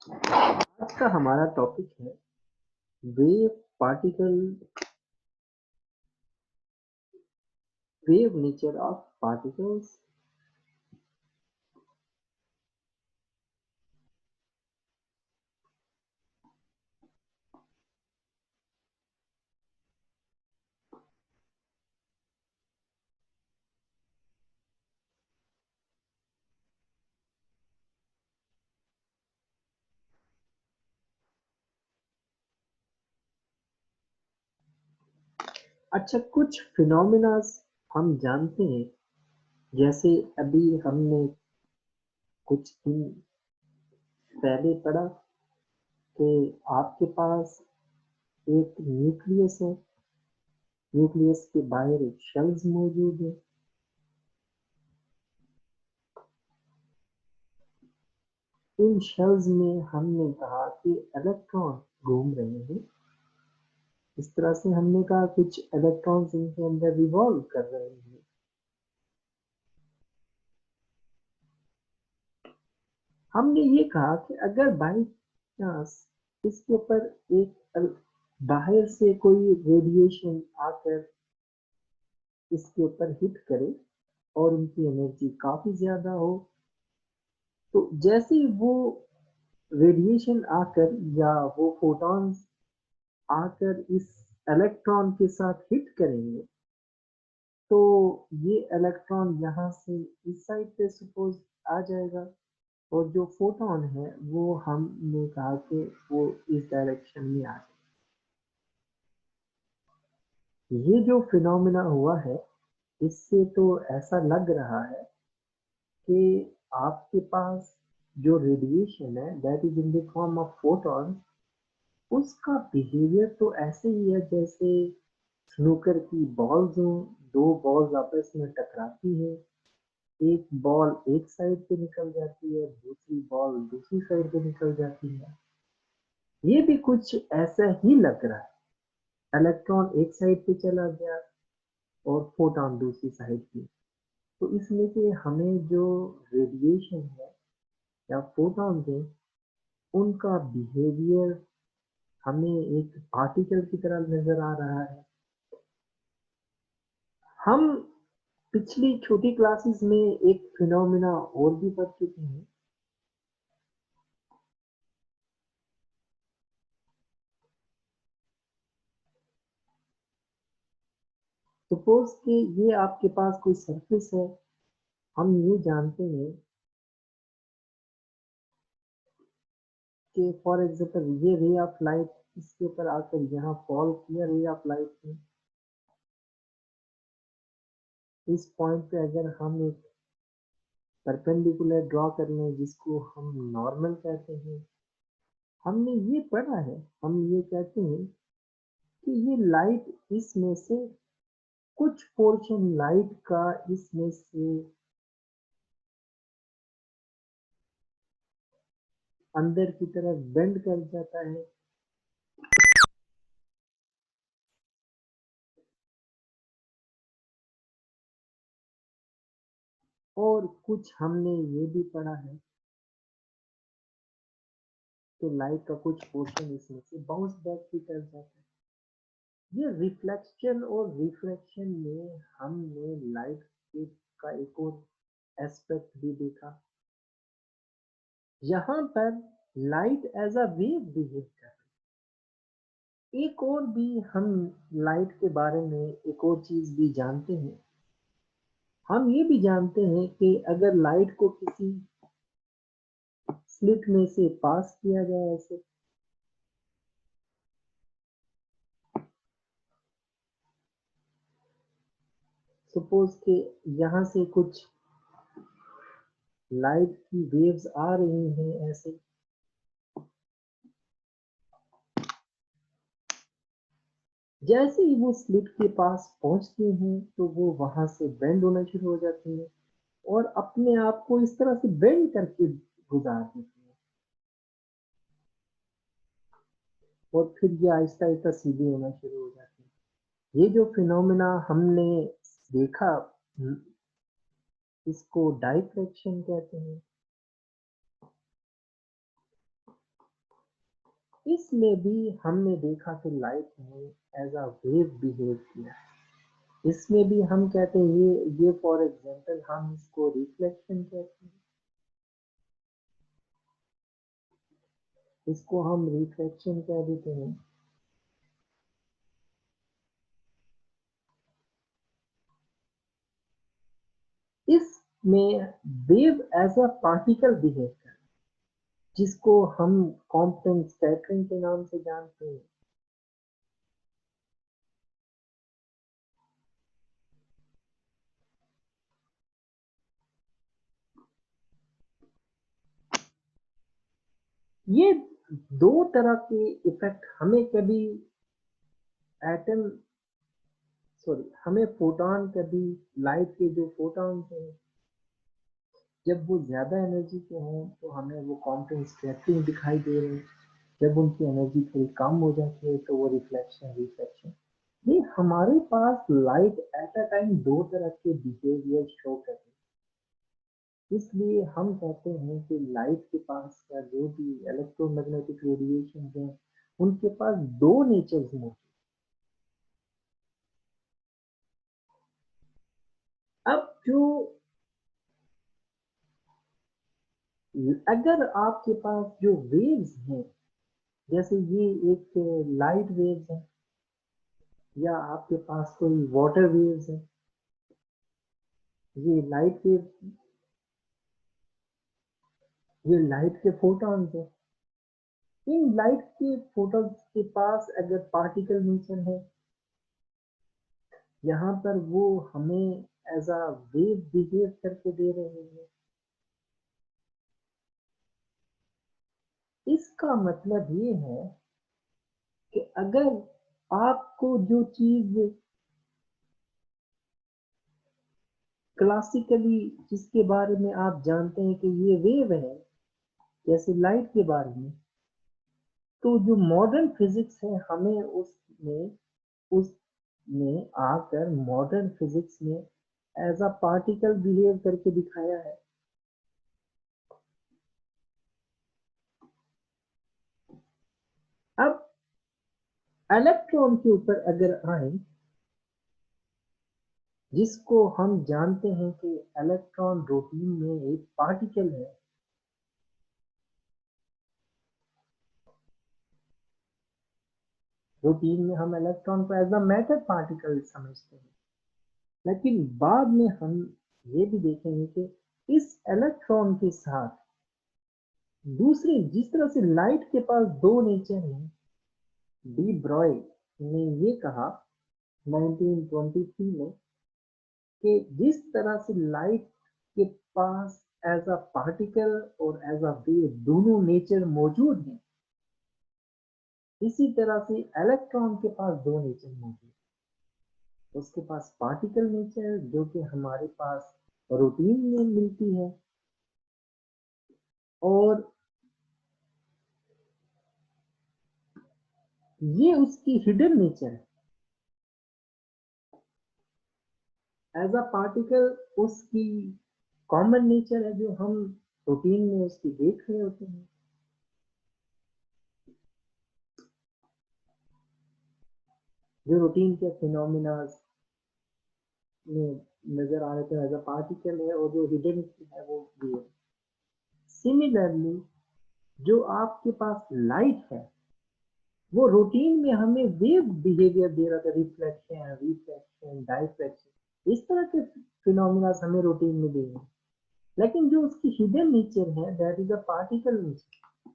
आज का हमारा टॉपिक है wave particle wave nature of particles. अच्छा, कुछ फिनोमिना हम जानते हैं, जैसे अभी हमने कुछ दिन पहले पढ़ा कि आपके पास एक न्यूक्लियस है, न्यूक्लियस के बाहर एक शेल्स मौजूद है। इन शेल्स में हमने कहा कि इलेक्ट्रॉन घूम रहे हैं। इस तरह से हमने कहा कुछ इलेक्ट्रॉन्स इनके अंदर रिवॉल्व कर रहे हैं। हमने ये कहा कि अगर बाई चांस इसके ऊपर एक बाहर से कोई रेडिएशन आकर इसके ऊपर हिट करे और उनकी एनर्जी काफी ज्यादा हो, तो जैसे ही वो रेडिएशन आकर या वो फोटॉन्स आकर इस इलेक्ट्रॉन के साथ हिट करेंगे, तो ये इलेक्ट्रॉन यहाँ से इस साइड पे सपोज आ जाएगा और जो फोटॉन है वो हमने कहा कि वो इस डायरेक्शन में आ जाए। ये जो फिनोमिना हुआ है, इससे तो ऐसा लग रहा है कि आपके पास जो रेडिएशन है that is in the form of photon, उसका बिहेवियर तो ऐसे ही है जैसे स्नूकर की बॉल्स हों, दो बॉल्स आपस में टकराती है, एक बॉल एक साइड पे निकल जाती है, दूसरी बॉल दूसरी साइड पे निकल जाती है। ये भी कुछ ऐसा ही लग रहा है, इलेक्ट्रॉन एक साइड पे चला गया और फोटॉन दूसरी साइड पे। तो इसमें से हमें जो रेडिएशन है या फोटॉन है, उनका बिहेवियर हमें एक पार्टिकल की तरह नजर आ रहा है। हम पिछली छोटी क्लासेस में एक फिनोमिना और भी पढ़ चुके हैं। सपोज कि ये आपके पास कोई सरफेस है, हम ये जानते हैं कि फॉर एग्जांपल ये रे ऑफ लाइट इसके ऊपर आकर यहाँ फॉल किया, रे ऑफ लाइट ने इस पॉइंट पे अगर हम एक परपेंडिकुलर ड्रॉ कर लें जिसको हम नॉर्मल कहते हैं, हमने ये पढ़ा है, हम ये कहते हैं कि ये लाइट इसमें से कुछ पोर्शन लाइट का इसमें से अंदर की तरफ बेंड कर जाता है और कुछ हमने ये भी पढ़ा है कि लाइट का कुछ पोर्शन इसमें से बाउंस बैक भी कर जाता है। ये रिफ्लेक्शन और रिफ्रैक्शन में हमने लाइट का एक और एस्पेक्ट भी देखा। यहाँ पर light as a wave behave कर रही है। एक और भी हम लाइट के बारे में एक और चीज भी जानते हैं। हम ये भी जानते हैं कि अगर लाइट को किसी स्लिट में से पास किया जाए, ऐसे सपोज कि यहाँ से कुछ लाइट की वेव्स आ रही हैं, ऐसे जैसे ही वो स्लिट के पास पहुंचते हैं तो वो वहां से बेंड होना शुरू हो जाती है और अपने आप को इस तरह से बेंड करके गुजार देती है और फिर ये आहिस्ता आहिस्ता सीधे होना शुरू हो जाती है। ये जो फिनोमेना हमने देखा, इसको डाइफ्रैक्शन कहते हैं। इसमें भी हमने देखा कि लाइट ने एज अ वेव बिहेव किया। इसमें भी हम कहते हैं ये फॉर एग्जांपल हम इसको रिफ्लेक्शन कहते हैं, इसको हम रिफ्लेक्शन कह देते हैं। इसमें wave as a particle behave कर, जिसको हम कॉम्पटेंट स्कैटरिंग के नाम से जानते हैं। ये दो तरह के इफेक्ट हमें कभी एटम हमें फोटॉन, कभी लाइट के जो फोटॉन हैं जब वो ज्यादा एनर्जी के हों तो हमें वो कॉम्पटेंट स्कैटरिंग दिखाई दे रही है, जब उनकी एनर्जी थोड़ी कम हो जाती है तो वो रिफ्लेक्शन रिफ्लेक्शन। ये हमारे पास लाइट एट अ टाइम दो तरह के बिहेवियर शो करते हैं। इसलिए हम कहते हैं कि लाइट के पास का जो भी इलेक्ट्रोमैग्नेटिक रेडिएशन है उनके पास दो नेचर्स मौजूद। अब जो अगर आपके पास जो वेव्स हैं, जैसे ये एक लाइट वेव्स है, या आपके पास कोई वाटर वेव्स है, ये लाइट वेव, ये लाइट के फोटॉन्स है। इन लाइट के फोटॉन्स के पास अगर पार्टिकल नेचर है, यहाँ पर वो हमें एज अ वेव बिहेव करके दे रहे हैं। इसका मतलब ये है कि अगर आपको जो चीज क्लासिकली जिसके बारे में आप जानते हैं कि ये वेव है, जैसे लाइट के बारे में, तो जो मॉडर्न फिजिक्स है हमें उसमें आकर मॉडर्न फिजिक्स में एज अ पार्टिकल बिहेव करके दिखाया है। अब इलेक्ट्रॉन के ऊपर अगर आए, जिसको हम जानते हैं कि इलेक्ट्रॉन रूटीन में एक पार्टिकल है, रूटीन में हम इलेक्ट्रॉन को एज अ मैटर पार्टिकल समझते हैं, लेकिन बाद में हम ये भी देखेंगे कि इस इलेक्ट्रॉन के साथ दूसरे, जिस तरह से लाइट के पास दो नेचर हैं, डी ब्रॉय ने ये कहा 1923 में कि जिस तरह से लाइट के पास एज अ पार्टिकल और एज अ वेव दोनों नेचर मौजूद हैं, इसी तरह से इलेक्ट्रॉन के पास दो नेचर मौजूद है। उसके पास पार्टिकल नेचर जो कि हमारे पास रूटीन में मिलती है, और ये उसकी हिडन नेचर है। एज अ पार्टिकल उसकी कॉमन नेचर है जो हम रूटीन में उसकी देख रहे होते हैं। जो रूटीन के फिनोमिना में नजर आ रहे थे एज अ पार्टिकल है, और जो हिडन है वो भी है। सिमिलरली जो आपके पास लाइट है वो रूटीन में हमें वेव बिहेवियर दे रहा था, रिफ्लेक्शन रिफ्लेक्शन डाइफ्लेक्शन, इस तरह के फिनोमिना हमें रूटीन में दे रहे हैं। लेकिन जो उसकी हिडन नेचर है that is a particle nature,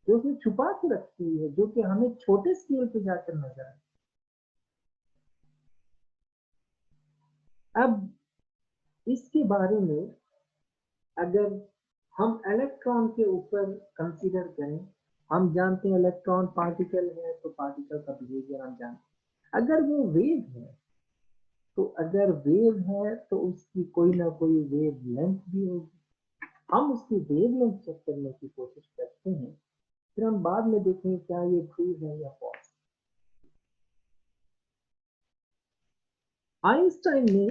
जो उसने छुपा के रखी हुई है, जो कि हमें छोटे स्केल पे जाकर नजर आए। अब इसके बारे में अगर हम इलेक्ट्रॉन के ऊपर कंसीडर करें, हम जानते हैं इलेक्ट्रॉन पार्टिकल है तो पार्टिकल का बिहेवियर हम जानते हैं। अगर वो वेव है, तो अगर वेव है तो उसकी कोई ना कोई वेव लेंथ भी होगी। हम उसकी वेव लेंथ चेक करने की कोशिश करते हैं, फिर हम बाद में देखेंगे क्या ये ट्रू है या फॉल्स। आइंस्टाइन ने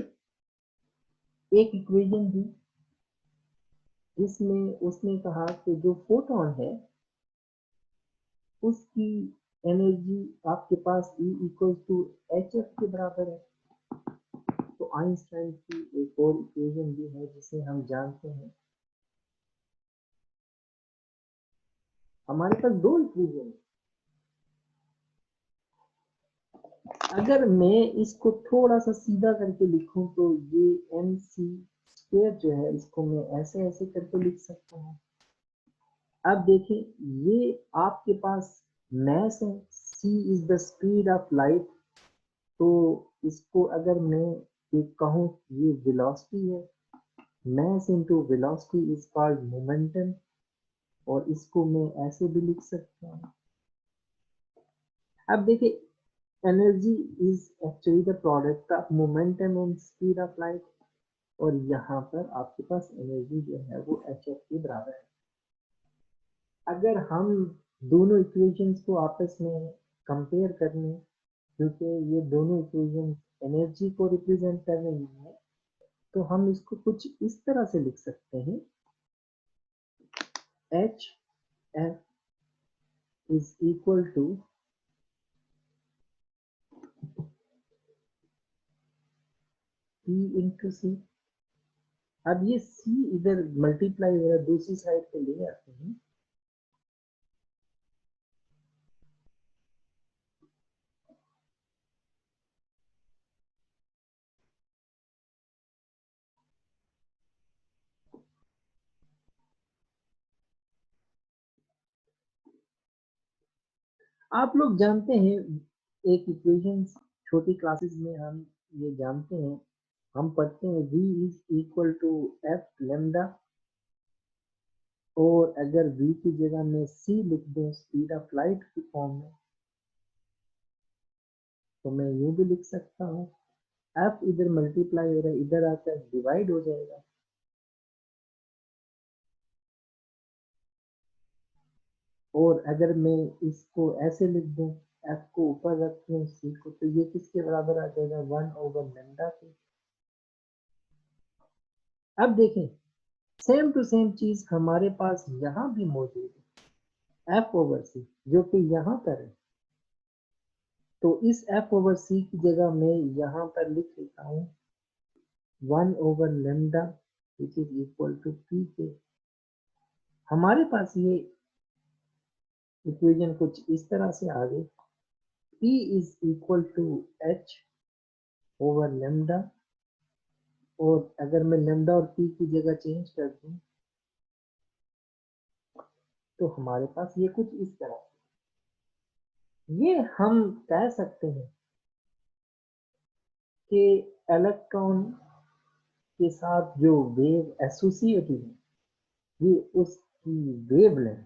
एक इक्वेशन दी जिसमें उसने कहा कि जो फोटॉन है उसकी एनर्जी आपके पास E इक्वल टू HF के बराबर है। तो आइंस्टाइन की एक और इक्वेशन भी है जिसे हम जानते हैं। हमारे पास दो इक्वेशन है। अगर मैं इसको थोड़ा सा सीधा करके लिखूं तो ये mc स्क्वायर जो है इसको मैं ऐसे ऐसे करके लिख सकता हूँ। अब देखिए ये आपके पास मैस है, c is the speed of light. तो इसको अगर मैं ये कहूँ ये वेलोसिटी है, mass into velocity is called momentum, और इसको मैं ऐसे भी लिख सकता हूँ। अब देखिए energy is actually the product of momentum and speed of light, और यहाँ पर आपके पास एनर्जी जो है वो एच एफ के बराबर है। अगर हम दोनों इक्वेशंस को आपस में कंपेयर कर लें, क्योंकि ये दोनों इक्वेशन एनर्जी को रिप्रेजेंट कर रही है, तो हम इसको कुछ इस तरह से लिख सकते हैं, H F is equal to P into C. अब ये सी इधर मल्टीप्लाई वगैरह दूसरी साइड पे ले आते हैं, आप लोग जानते हैं एक इक्वेशन छोटी क्लासेस में हम ये जानते हैं, हम पढ़ते हैं v is equal to F lambda, और अगर v की जगह में c लिख दूं स्पीड ऑफ लाइट की फॉर्म में, तो मैं यूं भी लिख सकता हूँ, f इधर मल्टीप्लाई हो रहा है, इधर आकर डिवाइड हो जाएगा, और अगर मैं इसको ऐसे लिख दूं, f को ऊपर रख दूं c को, तो ये किसके बराबर आ जाएगा, 1/लैम्डा के। अब देखें सेम टू सेम चीज हमारे पास यहाँ भी मौजूद है, f/c जो कि यहाँ पर है। तो इस f/c की जगह मैं यहाँ पर लिख लेता हूँ 1/लैम्डा which is equal to p के। हमारे पास ये इक्वेशन कुछ इस तरह से आ गई, p इज इक्वल टू h/लैम्डा, और अगर मैं लैम्डा और p की जगह चेंज कर दूं तो हमारे पास ये कुछ इस तरह, ये हम कह सकते हैं कि इलेक्ट्रॉन के साथ जो वेव एसोसिएटेड है, ये उसकी वेवलेंथ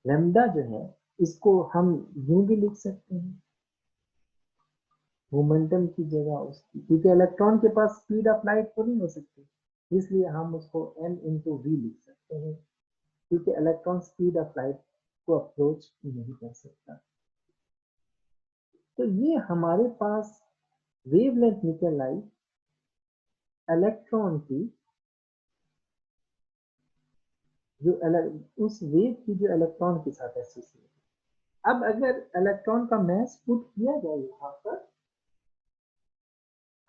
लैम्डा जो है, इसको हम यूं भी लिख सकते हैं मोमेंटम की जगह उसकी, क्योंकि इलेक्ट्रॉन के पास स्पीड ऑफ लाइट तो नहीं हो सकती, इसलिए हम उसको m इंटू वी लिख सकते हैं, क्योंकि इलेक्ट्रॉन स्पीड ऑफ लाइट को अप्रोच नहीं कर सकता। तो ये हमारे पास वेवलेंथ निकल आई इलेक्ट्रॉन की, जो उस वेव की जो इलेक्ट्रॉन के साथ एसोसिएट। अब अगर इलेक्ट्रॉन का मैस पुट किया जाए यहाँ पर,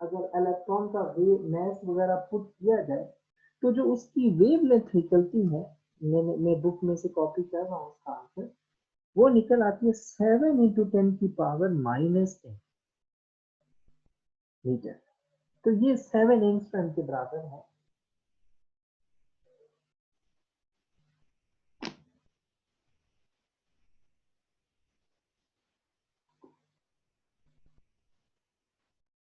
अगर इलेक्ट्रॉन का वेव मैस वगैरह पुट किया जाए, तो जो उसकी वेवलेंथ निकलती है, मैं बुक में से कॉपी कर रहा हूँ उसका आंसर, वो निकल आती है 7 × 10⁻⁻10 मीटर। तो ये 7 एंगस्ट्रॉम के बराबर है।